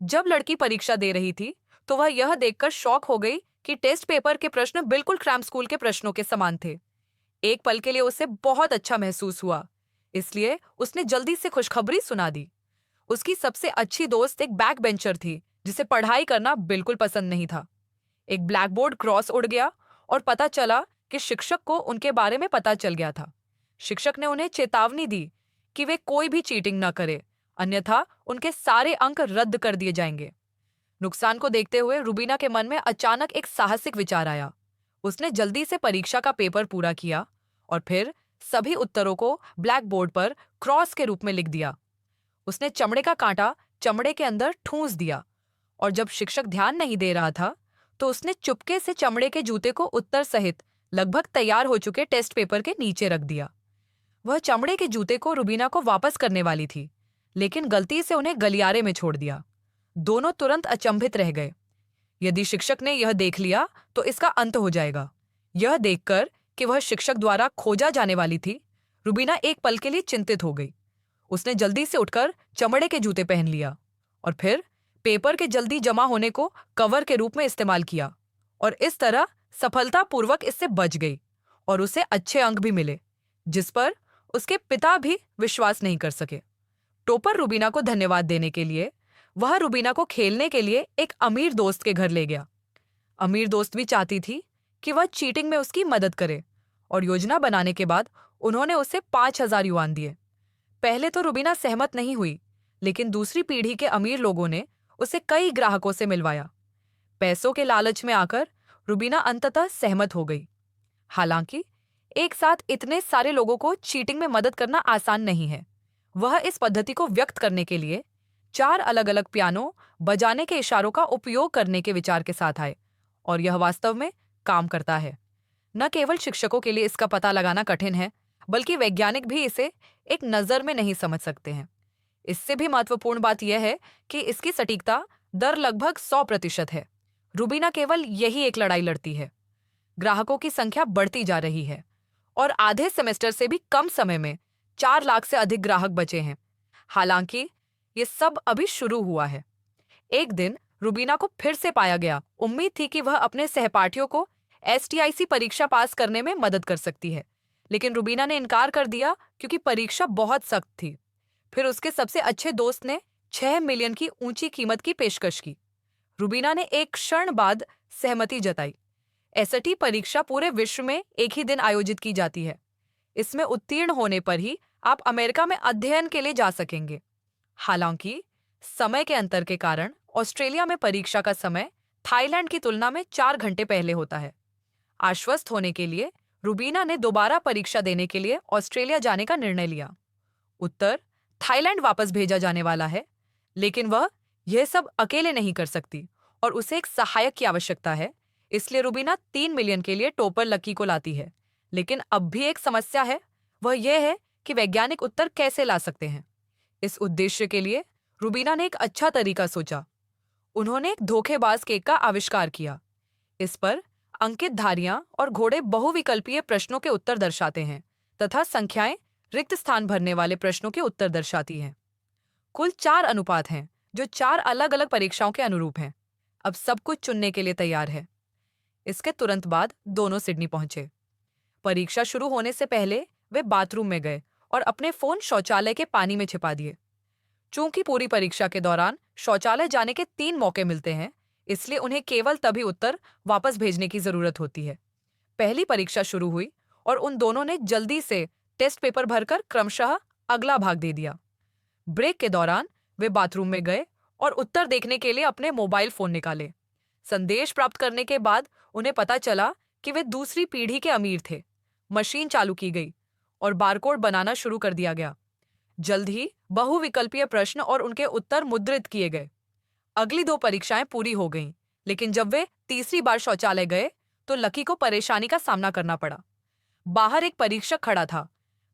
जब लड़की परीक्षा दे रही थी, तो वह यह देखकर शॉक हो गई कि टेस्ट पेपर के प्रश्न बिल्कुल क्रैम स्कूल के प्रश्नों के समान थे। एक पल के लिए उसे बहुत अच्छा महसूस हुआ, इसलिए उसने जल्दी से खुशखबरी सुना दी। उसकी सबसे अच्छी दोस्त एक बैक बेंचर थी, जिसे पढ़ाई करना बिल्कुल पसंद नहीं था। एक ब्लैकबोर्ड क्रॉस उड़ गया और पता चला कि शिक्षक को उनके बारे में पता चल गया था। शिक्षक ने उन्हें चेतावनी दी कि वे कोई भी चीटिंग न करे, अन्यथा उनके सारे अंक रद्द कर दिए जाएंगे। नुकसान को देखते हुए रुबीना के मन में अचानक एक साहसिक विचार आया। उसने जल्दी से परीक्षा का पेपर पूरा किया और फिर सभी उत्तरों को ब्लैक बोर्ड पर क्रॉस के रूप में लिख दिया। उसने चमड़े का कांटा चमड़े के अंदर ठूंस दिया और जब शिक्षक ध्यान नहीं दे रहा था, तो उसने चुपके से चमड़े के जूते को उत्तर सहित लगभग तैयार हो चुके टेस्ट पेपर के नीचे रख दिया। वह चमड़े के जूते को रुबीना को वापस करने वाली थी, लेकिन गलती से उन्हें गलियारे में छोड़ दिया। दोनों तुरंत अचंभित रह गए। यदि शिक्षक ने यह देख लिया तो इसका अंत हो जाएगा। यह देखकर कि वह शिक्षक द्वारा खोजा जाने वाली थी, रुबीना एक पल के लिए चिंतित हो गई। उसने जल्दी से उठकर चमड़े के जूते पहन लिया और फिर पेपर के जल्दी जमा होने को कवर के रूप में इस्तेमाल किया और इस तरह सफलतापूर्वक इससे बच गई और उसे अच्छे अंक भी मिले, जिस पर उसके पिता भी विश्वास नहीं कर सके। टोपर रुबीना को धन्यवाद देने के लिए वह रुबीना को खेलने के लिए एक अमीर दोस्त के घर ले गया। अमीर दोस्त भी चाहती थी कि वह चीटिंग में उसकी मदद करे और योजना बनाने के बाद उन्होंने उसे 5,000 युआन दिए। पहले तो रुबीना सहमत नहीं हुई, लेकिन दूसरी पीढ़ी के अमीर लोगों ने उसे कई ग्राहकों से मिलवाया। पैसों के लालच में आकर रुबीना अंततः सहमत हो गई। हालांकि एक साथ इतने सारे लोगों को चीटिंग में मदद करना आसान नहीं है। वह इस पद्धति को व्यक्त करने के लिए 4 अलग-अलग पियानो बजाने के इशारों का उपयोग करने के विचार के साथ आए और यह वास्तव में काम करता है। न केवल शिक्षकों के लिए इसका पता लगाना कठिन है, बल्कि वैज्ञानिक भी इसे एक नज़र में नहीं समझ सकते हैं। इससे भी महत्वपूर्ण बात यह है कि इसकी सटीकता दर लगभग 100% है। रुबीना केवल यही एक लड़ाई लड़ती है। ग्राहकों की संख्या बढ़ती जा रही है और आधे सेमेस्टर से भी कम समय में 4 लाख से अधिक ग्राहक बचे हैं। हालांकि ये सब अभी शुरू हुआ है। एक दिन रुबीना को फिर से पाया गया। उम्मीद थी कि वह अपने सहपाठियों को एसटीआईसी परीक्षा पास करने में मदद कर सकती है, लेकिन रुबीना ने इनकार कर दिया क्योंकि परीक्षा बहुत सख्त थी। फिर उसके सबसे अच्छे दोस्त ने 6 मिलियन की ऊंची कीमत की पेशकश की। रुबीना ने एक क्षण बाद सहमति जताई। एसटी परीक्षा पूरे विश्व में एक ही दिन आयोजित की जाती है। इसमें उत्तीर्ण होने पर ही आप अमेरिका में अध्ययन के लिए जा सकेंगे। हालांकि समय के अंतर के कारण ऑस्ट्रेलिया में परीक्षा का समय थाईलैंड की तुलना में 4 घंटे पहले होता है। आश्वस्त होने के लिए रुबीना ने दोबारा परीक्षा देने के लिए ऑस्ट्रेलिया जाने का निर्णय लिया। उत्तर थाईलैंड वापस भेजा जाने वाला है, लेकिन वह यह सब अकेले नहीं कर सकती और उसे एक सहायक की आवश्यकता है। इसलिए रुबीना 3 मिलियन के लिए टोपर लकी को लाती है। लेकिन अब भी एक समस्या है, वह यह है कि वैज्ञानिक उत्तर कैसे ला सकते हैं। इस उद्देश्य के लिए रुबीना ने एक अच्छा तरीका सोचा। उन्होंने एक धोखेबाज केक का आविष्कार किया। इस पर अंकित धारियां और घोड़े बहुविकल्पीय प्रश्नों के उत्तर दर्शाते हैं तथा संख्याएं रिक्त स्थान भरने वाले प्रश्नों के उत्तर दर्शाती हैं। कुल 4 अनुपात हैं, जो 4 अलग अलग परीक्षाओं के अनुरूप हैं। अब सब कुछ चुनने के लिए तैयार है। इसके तुरंत बाद दोनों सिडनी पहुंचे। परीक्षा शुरू होने से पहले वे बाथरूम में गए और अपने फोन शौचालय के पानी में छिपा दिए। चूंकि पूरी परीक्षा के दौरान शौचालय जाने के 3 मौके मिलते हैं, इसलिए उन्हें केवल तभी उत्तर वापस भेजने की जरूरत होती है। पहली परीक्षा शुरू हुई और उन दोनों ने जल्दी से टेस्ट पेपर भरकर क्रमशः अगला भाग दे दिया। ब्रेक के दौरान वे बाथरूम में गए और उत्तर देखने के लिए अपने मोबाइल फोन निकाले। संदेश प्राप्त करने के बाद उन्हें पता चला कि वे दूसरी पीढ़ी के अमीर थे। मशीन चालू की गई और बारकोड बनाना शुरू कर दिया गया। जल्द ही बहुविकल्पीय प्रश्न और उनके उत्तर मुद्रित किए गए। अगली 2 परीक्षाएं पूरी हो गईं, लेकिन जब वे तीसरी बार शौचालय गए तो लकी को परेशानी का सामना करना पड़ा। बाहर एक परीक्षक खड़ा था।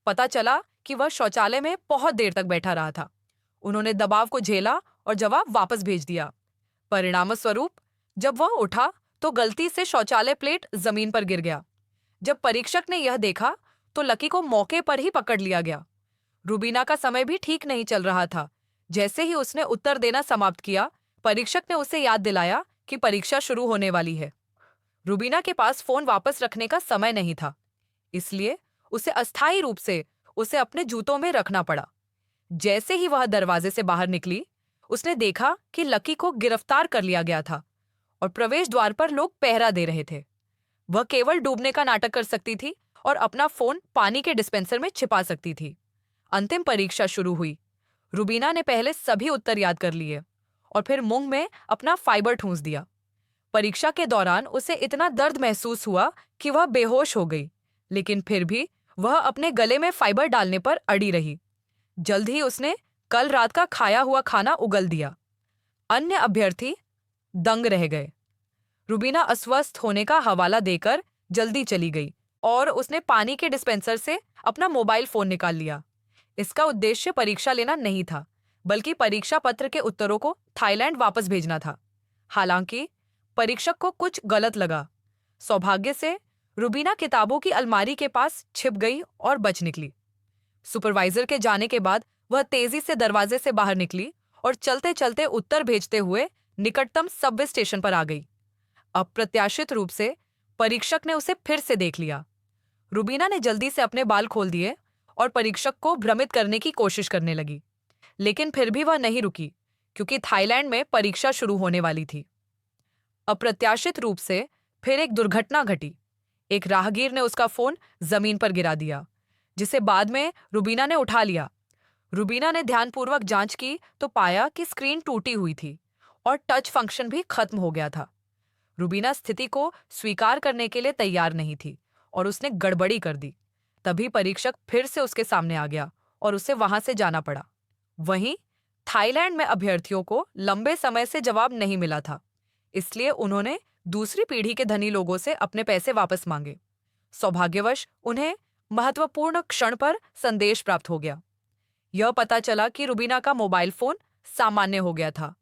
पता चला कि वह शौचालय में बहुत देर तक बैठा रहा था। उन्होंने दबाव को झेला और जवाब वापस भेज दिया। परिणामस्वरूप जब वह उठा तो गलती से शौचालय प्लेट जमीन पर गिर गया। जब परीक्षक ने यह देखा तो लकी को मौके पर ही पकड़ लिया गया। रुबीना का समय भी ठीक नहीं चल रहा था। जैसे ही उसने उत्तर देना समाप्त किया, परीक्षक ने उसे याद दिलाया कि परीक्षा शुरू होने वाली है। रुबीना के पास फोन वापस रखने का समय नहीं था, इसलिए उसे अस्थायी रूप से उसे अपने जूतों में रखना पड़ा। जैसे ही वह दरवाजे से बाहर निकली, उसने देखा कि लकी को गिरफ्तार कर लिया गया था और प्रवेश द्वार पर लोग पहरा दे रहे थे। वह केवल डूबने का नाटक कर सकती थी और अपना फोन पानी के डिस्पेंसर में छिपा सकती थी। अंतिम परीक्षा शुरू हुई। रुबीना ने पहले सभी उत्तर याद कर लिए और फिर मुंह में अपना फाइबर ठूंस दिया। परीक्षा के दौरान उसे इतना दर्द महसूस हुआ कि वह बेहोश हो गई, लेकिन फिर भी वह अपने गले में फाइबर डालने पर अड़ी रही। जल्द ही उसने कल रात का खाया हुआ खाना उगल दिया। अन्य अभ्यर्थी दंग रह गए। रुबीना अस्वस्थ होने का हवाला देकर जल्दी चली गई और उसने पानी के डिस्पेंसर से अपना मोबाइल फोन निकाल लिया। इसका उद्देश्य परीक्षा लेना नहीं था, बल्कि परीक्षा पत्र के उत्तरों को थाईलैंड वापस भेजना था। हालांकि परीक्षक को कुछ गलत लगा। सौभाग्य से रुबीना किताबों की अलमारी के पास छिप गई और बच निकली। सुपरवाइजर के जाने के बाद वह तेजी से दरवाजे से बाहर निकली और चलते चलते उत्तर भेजते हुए निकटतम सबवे स्टेशन पर आ गई। अप्रत्याशित रूप से परीक्षक ने उसे फिर से देख लिया। रुबीना ने जल्दी से अपने बाल खोल दिए और परीक्षक को भ्रमित करने की कोशिश करने लगी, लेकिन फिर भी वह नहीं रुकी, क्योंकि थाईलैंड में परीक्षा शुरू होने वाली थी। अप्रत्याशित रूप से फिर एक दुर्घटना घटी। एक राहगीर ने उसका फोन जमीन पर गिरा दिया, जिसे बाद में रुबीना ने उठा लिया। रुबीना ने ध्यानपूर्वक जांच की तो पाया कि स्क्रीन टूटी हुई थी और टच फंक्शन भी खत्म हो गया था। रुबीना स्थिति को स्वीकार करने के लिए तैयार नहीं थी और उसने गड़बड़ी कर दी। तभी परीक्षक फिर से उसके सामने आ गया और उसे वहां से जाना पड़ा। वहीं थाईलैंड में अभ्यर्थियों को लंबे समय से जवाब नहीं मिला था, इसलिए उन्होंने दूसरी पीढ़ी के धनी लोगों से अपने पैसे वापस मांगे। सौभाग्यवश उन्हें महत्वपूर्ण क्षण पर संदेश प्राप्त हो गया। यह पता चला कि रुबीना का मोबाइल फोन सामान्य हो गया था,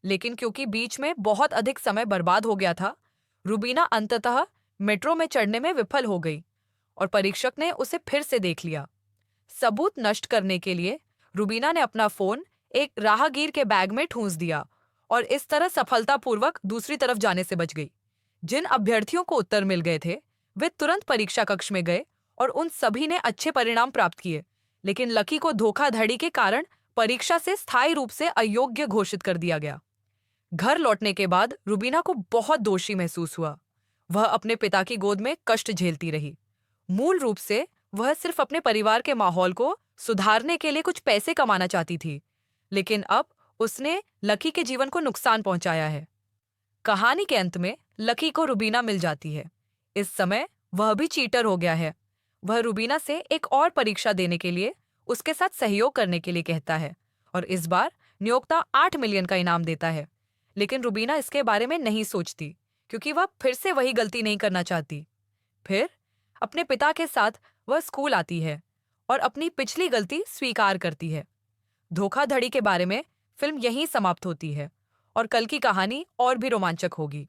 लेकिन क्योंकि बीच में बहुत अधिक समय बर्बाद हो गया था, रुबीना अंततः मेट्रो में चढ़ने में विफल हो गई और परीक्षक ने उसे फिर से देख लिया। सबूत नष्ट करने के लिए रुबीना ने अपना फोन एक राहगीर के बैग में ठूंस दिया और इस तरह सफलतापूर्वक दूसरी तरफ जाने से बच गई। जिन अभ्यर्थियों को उत्तर मिल गए थे, वे तुरंत परीक्षा कक्ष में गए और उन सभी ने अच्छे परिणाम प्राप्त किए, लेकिन लकी को धोखाधड़ी के कारण परीक्षा से स्थायी रूप से अयोग्य घोषित कर दिया गया। घर लौटने के बाद रुबीना को बहुत दोषी महसूस हुआ। वह अपने पिता की गोद में कष्ट झेलती रही। मूल रूप से वह सिर्फ अपने परिवार के माहौल को सुधारने के लिए कुछ पैसे कमाना चाहती थी, लेकिन अब उसने लकी के जीवन को नुकसान पहुंचाया है। कहानी के अंत में लकी को रुबीना मिल जाती है। इस समय वह भी चीटर हो गया है। वह रुबीना से एक और परीक्षा देने के लिए उसके साथ सहयोग करने के लिए कहता है और इस बार नियोक्ता 8 मिलियन का इनाम देता है। लेकिन रुबीना इसके बारे में नहीं सोचती, क्योंकि वह फिर से वही गलती नहीं करना चाहती। फिर अपने पिता के साथ वह स्कूल आती है और अपनी पिछली गलती स्वीकार करती है। धोखाधड़ी के बारे में फिल्म यहीं समाप्त होती है और कल की कहानी और भी रोमांचक होगी।